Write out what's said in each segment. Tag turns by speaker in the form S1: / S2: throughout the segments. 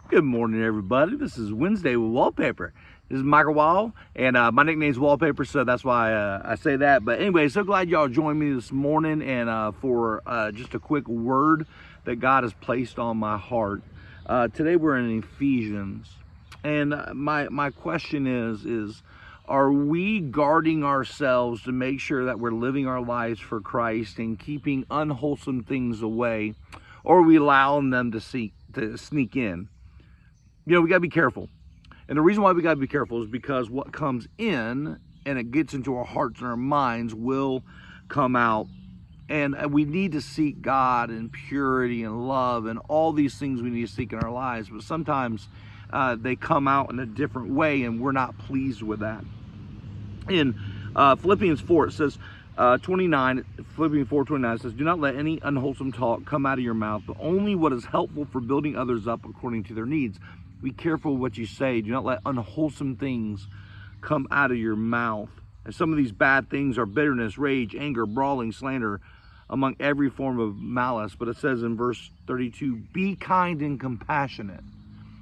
S1: Good morning, everybody. This is Wednesday with Wallpaper. This is Michael Wall, and my nickname's Wallpaper, so that's why I say that. But anyway, so glad y'all joined me this morning, and for just a quick word that God has placed on my heart. Today we're in Ephesians, and my question is, are we guarding ourselves to make sure that we're living our lives for Christ and keeping unwholesome things away, or are we allowing them to sneak in? You know, we got to be careful. And the reason why we got to be careful is because what comes in and it gets into our hearts and our minds will come out. And we need to seek God and purity and love and all these things we need to seek in our lives. But sometimes they come out in a different way and we're not pleased with that. In Philippians 4, it says, 29, Philippians 4:29 says, do not let any unwholesome talk come out of your mouth, but only what is helpful for building others up according to their needs. Be careful what you say. Do not let unwholesome things come out of your mouth. And some of these bad things are bitterness, rage, anger, brawling, slander, among every form of malice. But it says in verse 32, be kind and compassionate.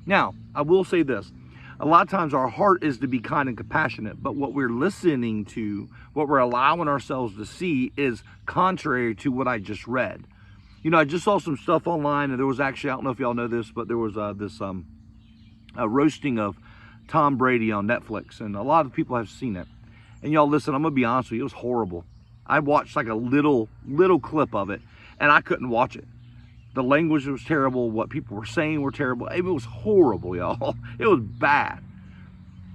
S1: Now, I will say this. A lot of times our heart is to be kind and compassionate, but what we're listening to, what we're allowing ourselves to see is contrary to what I just read. You know, I just saw some stuff online, and there was actually, I don't know if y'all know this, but there was this roasting of Tom Brady on Netflix, and a lot of people have seen it. And y'all listen, I'm gonna be honest with you, it was horrible. I watched like a little clip of it, and I couldn't watch it. The language was terrible, what people were saying were terrible. It was horrible, y'all. It was bad.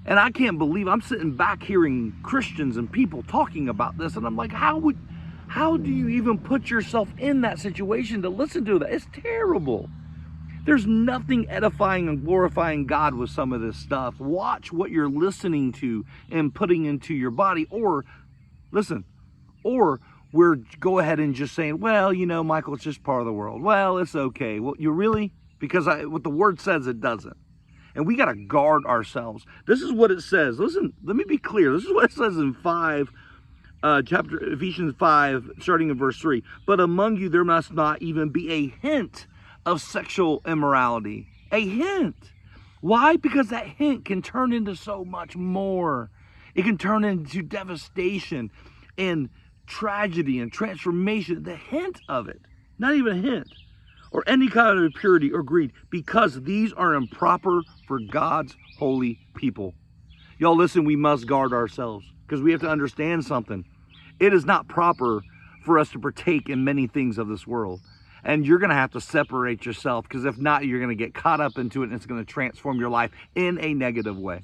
S1: And I can't believe I'm sitting back hearing Christians and people talking about this, and I'm like, how do you even put yourself in that situation to listen to that? It's terrible. There's nothing edifying and glorifying God with some of this stuff. Watch what you're listening to and putting into your body, or listen, or we're go ahead and just saying, well, you know, Michael, it's just part of the world. Well, it's okay. Well, you really? Because what the word says, it doesn't. And we got to guard ourselves. This is what it says. Listen, let me be clear. This is what it says in Ephesians 5, starting in verse 3. But among you there must not even be a hint of sexual immorality. A hint. Why? Because that hint can turn into so much more. It can turn into devastation and tragedy and transformation. The hint of it, not even a hint, or any kind of impurity or greed, because these are improper for God's holy people. Y'all listen, we must guard ourselves, because we have to understand something. It is not proper for us to partake in many things of this world. And you're going to have to separate yourself, because if not, you're going to get caught up into it and it's going to transform your life in a negative way.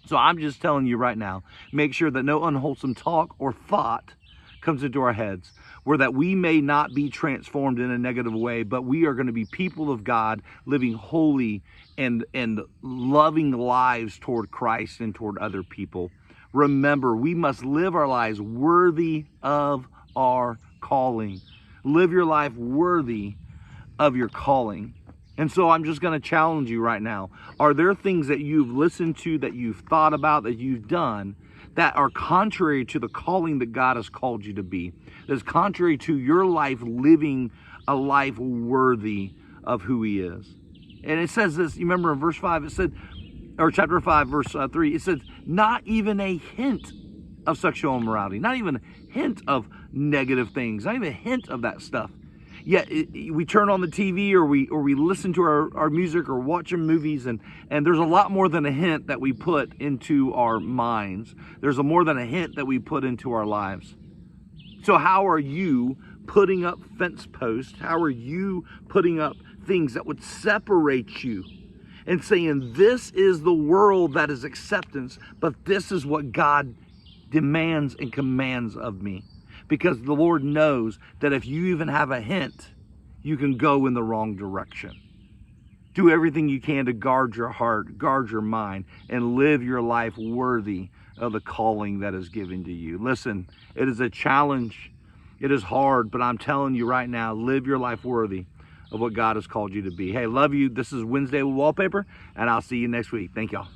S1: So I'm just telling you right now, make sure that no unwholesome talk or thought comes into our heads, where that we may not be transformed in a negative way, but we are going to be people of God, living holy and loving lives toward Christ and toward other people. Remember, we must live our lives worthy of our calling. Live your life worthy of your calling. And so I'm just going to challenge you right now. Are there things that you've listened to, that you've thought about, that you've done, that are contrary to the calling that God has called you to be? That's contrary to your life living a life worthy of who He is. And it says this, you remember in verse 5, it said, or chapter 5, verse 3, it says, not even a hint of sexual immorality, not even a hint of negative things, not even a hint of that stuff. Yet we turn on the TV or we listen to our music or watching movies, and there's a lot more than a hint that we put into our minds. There's more than a hint that we put into our lives. So how are you putting up fence posts? How are you putting up things that would separate you and saying, this is the world that is acceptance, but this is what God demands and commands of me? Because the Lord knows that if you even have a hint, you can go in the wrong direction. Do everything you can to guard your heart, guard your mind, and live your life worthy of the calling that is given to you. Listen, it is a challenge. It is hard, but I'm telling you right now, live your life worthy of what God has called you to be. Hey, love you. This is Wednesday with Wallpaper, and I'll see you next week. Thank y'all.